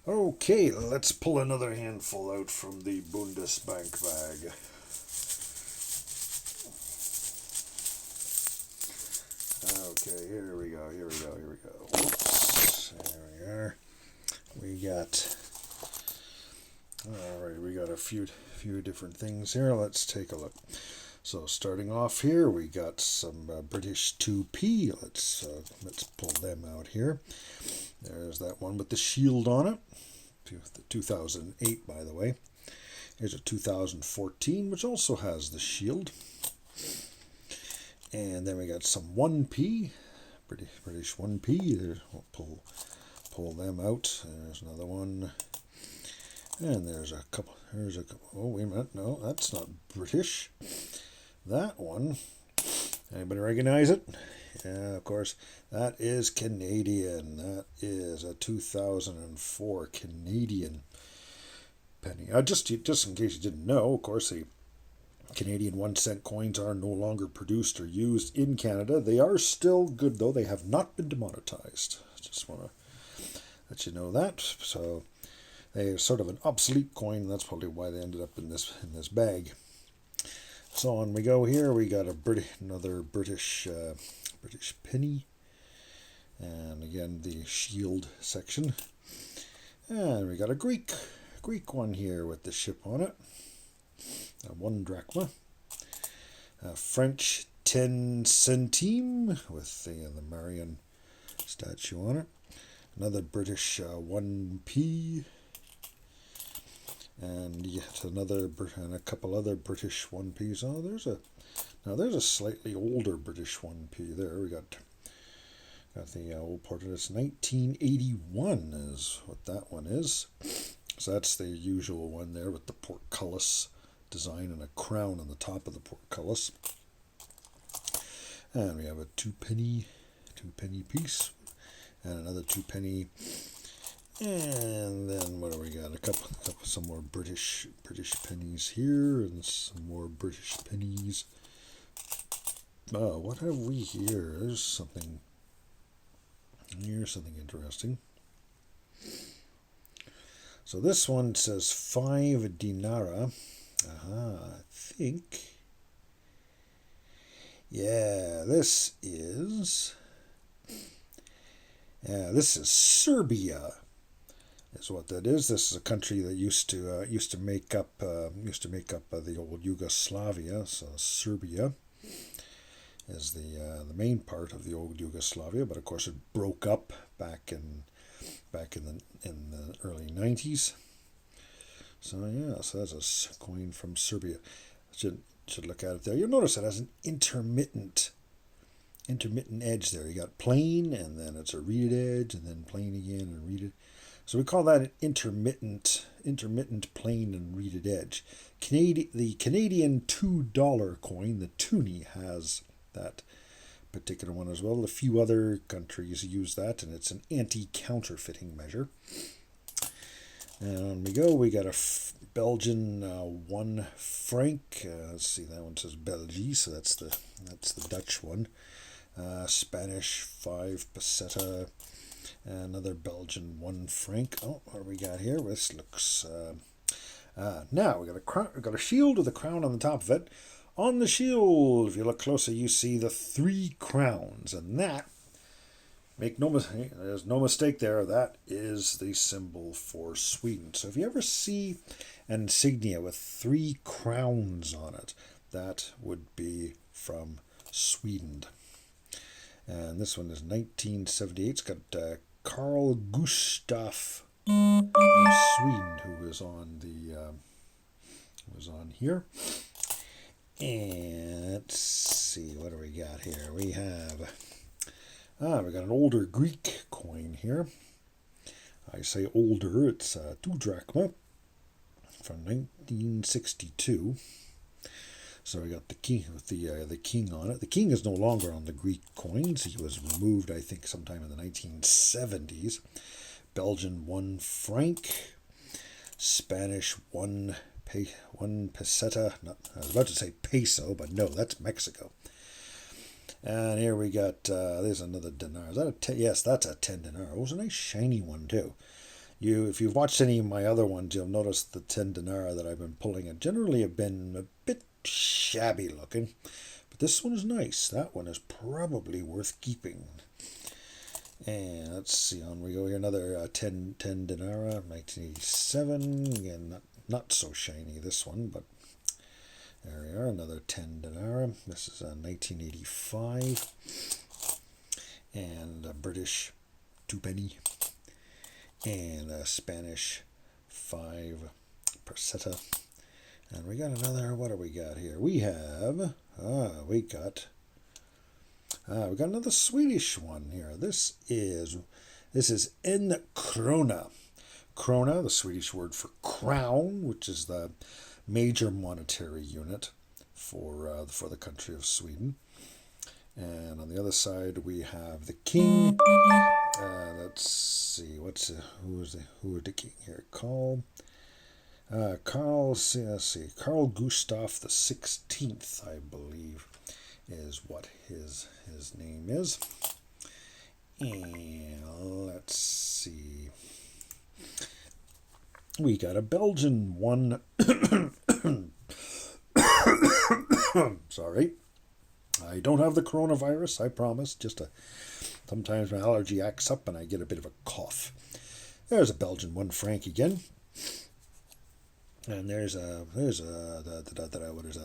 Okay, let's pull another handful out from the Bundesbank bag. Okay, here we go. Whoops, there we are. We got a few different things here. Let's take a look. So starting off here, we got some British 2p. Let's pull them out here. There's that one with the shield on it. The 2008, by the way. Here's a 2014, which also has the shield. And then we got some 1p, British 1p. We'll pull them out. There's another one. And there's a couple. Oh, wait a minute. No, that's not British. That one. Anybody recognize it? Yeah, of course. That is Canadian. That is a 2004 Canadian penny. Just in case you didn't know, of course, the Canadian 1-cent coins are no longer produced or used in Canada. They are still good, though. They have not been demonetized. Just want to let you know that. So they are sort of an obsolete coin. That's probably why they ended up in this bag. So on we go here. We got another British penny, and again the shield section. And we got a Greek one here with the ship on it. 1 drachma. A French 10 centime with the Marion statue on it. Another British 1p. And yet another, and a couple other British 1p's. Oh, there's a slightly older British 1p there. We got the old portrait. It's 1981 is what that one is. So that's the usual one there with the portcullis design and a crown on the top of the portcullis. And we have a 2-penny piece and another 2-penny. And then what do we got? Some more British pennies here, and some more British pennies. Oh, what have we here? There's something. Here's something interesting. So this one says 5 dinara. I think. Yeah, this is Serbia. Is what that is. This is a country that used to make up the old Yugoslavia. So Serbia is the main part of the old Yugoslavia, but of course it broke up back in the early 90s. So yeah, so that's a coin from Serbia. Should look at it there. You'll notice it has an intermittent edge there. You got plain, and then it's a reeded edge, and then plain again and reeded. So we call that an intermittent plain and reeded edge. The Canadian $2 coin, the toonie, has that particular one as well. A few other countries use that, and it's an anti-counterfeiting measure. And on we go. We got a Belgian 1 franc. Let's see, that one says Belgique, so that's the Dutch one. Spanish 5 peseta. Another Belgian 1 franc. Oh, what do we got here? This looks. Now we got a shield with a crown on the top of it. On the shield, if you look closer, you see the 3 crowns, and that, there's no mistake there. That is the symbol for Sweden. So if you ever see an insignia with 3 crowns on it, that would be from Sweden. And this one is 1978. It's got Carl Gustaf of Sweden, who was on here. And let's see, what do we got here? We got an older Greek coin here. I say older. It's 2 drachma from 1962. So we got the king with the king on it. The king is no longer on the Greek coins. He was removed, I think, sometime in the 1970s. Belgian 1 franc, Spanish 1 peseta. I was about to say peso, but no, that's Mexico. And here we got, there's another dinar. Is that a 10? Yes, that's a 10 dinar. It was a nice shiny one too. If you've watched any of my other ones, you'll notice the 10 dinara that I've been pulling and generally have been a bit shabby looking. But this one is nice. That one is probably worth keeping. And let's see, on we go here. Another 10 dinara, 1987. Again, not so shiny, this one, but there we are. Another 10 dinara. This is 1985. And a British 2 penny. And a Spanish 5 peseta. And we got another, what do we got here? We have, we got another Swedish one here. This is en krona. Krona, the Swedish word for crown, which is the major monetary unit for the country of Sweden. And on the other side we have the king. Let's see, who is the king here? Carl Gustav the 16th, I believe, is what his name is. And let's see, we got a Belgian one. Sorry, I don't have the coronavirus, I promise. Sometimes my allergy acts up and I get a bit of a cough. There's a Belgian 1 franc again. And what is that?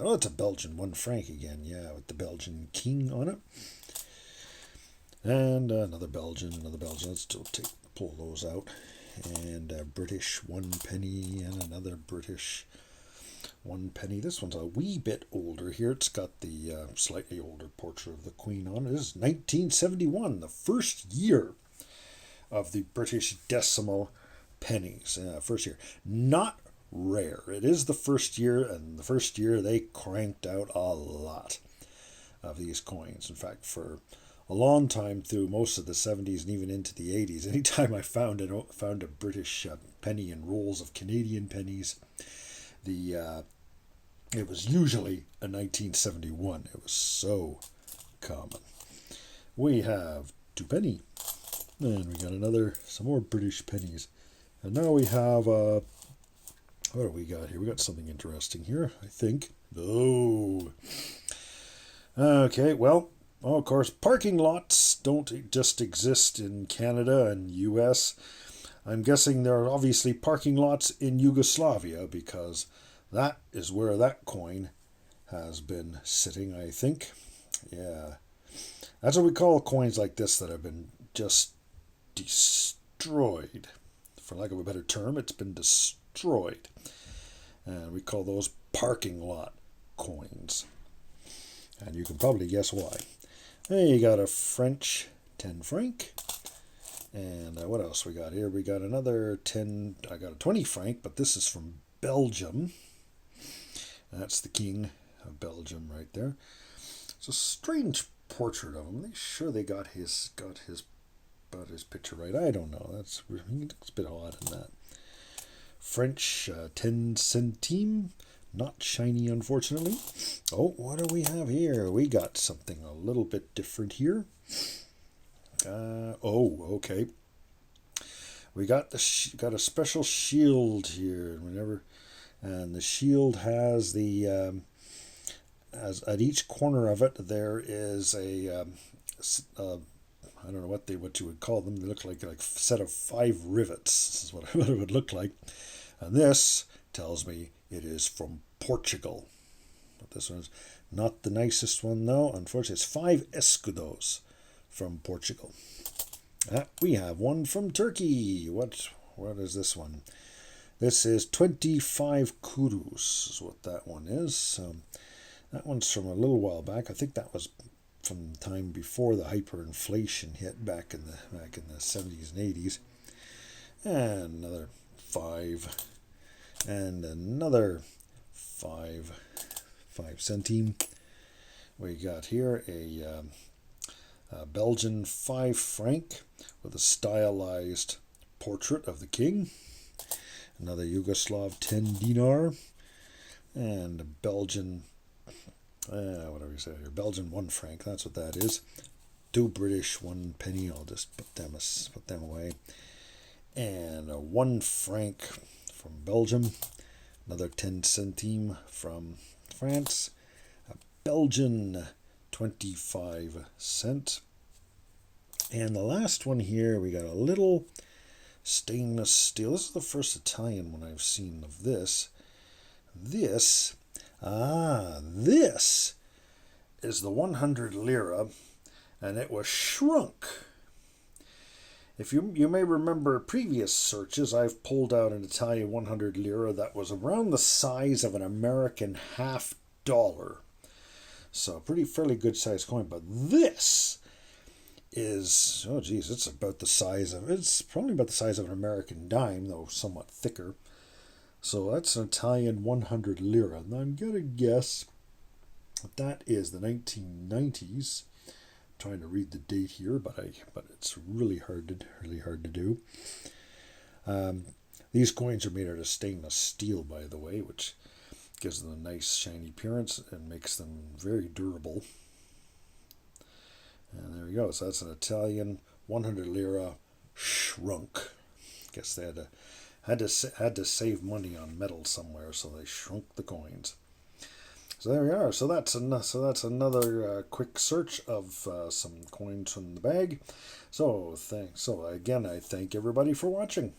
Oh, it's a Belgian 1 franc again, yeah, with the Belgian king on it. And another Belgian. Let's pull those out. And a British 1 penny and another British 1 penny. This one's a wee bit older here. It's got the slightly older portrait of the Queen on it. This is 1971, the first year of the British decimal pennies. First year. Not rare. It is the first year, and the first year they cranked out a lot of these coins. In fact, for a long time through most of the 70s and even into the 80s, anytime I found a British penny in rolls of Canadian pennies, it was usually a 1971. It was so common. We have 2 penny, and we got some more British pennies, and now we have what do we got here? We got something interesting here, I think. Oh, okay. Well, of course, parking lots don't just exist in Canada and U.S. I'm guessing there are obviously parking lots in Yugoslavia, because that is where that coin has been sitting, I think. Yeah. That's what we call coins like this that have been just destroyed. For lack of a better term, it's been destroyed. And we call those parking lot coins. And you can probably guess why. Hey, you got a French 10 franc. And what else we got here? We got another 10, I got a 20 franc, but this is from Belgium. That's the king of Belgium right there. It's a strange portrait of him. Are they sure they got his picture right? I don't know. It's a bit odd in that. French 10 centime. Not shiny, unfortunately. Oh, what do we have here? We got something a little bit different here. Okay. We got a special shield here. And the shield has as at each corner of it there is a I don't know what you would call them. They look like a set of 5 rivets. This is what it would look like. And this tells me it is from Portugal. But this one's not the nicest one, though. Unfortunately, it's 5 escudos from Portugal. We have one from Turkey. What is this one? This is 25 kurus, is what that one is. That one's from a little while back. I think that was from the time before the hyperinflation hit back in the 70s and 80s. And another 5. And another 5 centime. We got here a Belgian 5 franc with a stylized portrait of the king. Another Yugoslav 10 dinar. And a Belgian, Belgian 1 franc. That's what that is. 2 British 1 penny. I'll just put them away. and a 1 franc from Belgium, another 10 centime from France, a Belgian 25 cent, and the last one here, we got a little stainless steel. This is the first Italian one I've seen of this. This is the 100 lira, and it was shrunk. If you may remember previous searches, I've pulled out an Italian 100 lira that was around the size of an American $50. So fairly good size coin. But this is, oh geez, it's probably about the size of an American dime, though somewhat thicker. So that's an Italian 100 lira. And I'm going to guess that is the 1990s. Trying to read the date here, but it's really hard to do. These coins are made out of stainless steel, by the way, which gives them a nice shiny appearance and makes them very durable. And there we go. So that's an Italian 100 lira shrunk. Guess they had to save money on metal somewhere, so they shrunk the coins. So there we are. So that's another quick search of some coins from the bag. So again, I thank everybody for watching.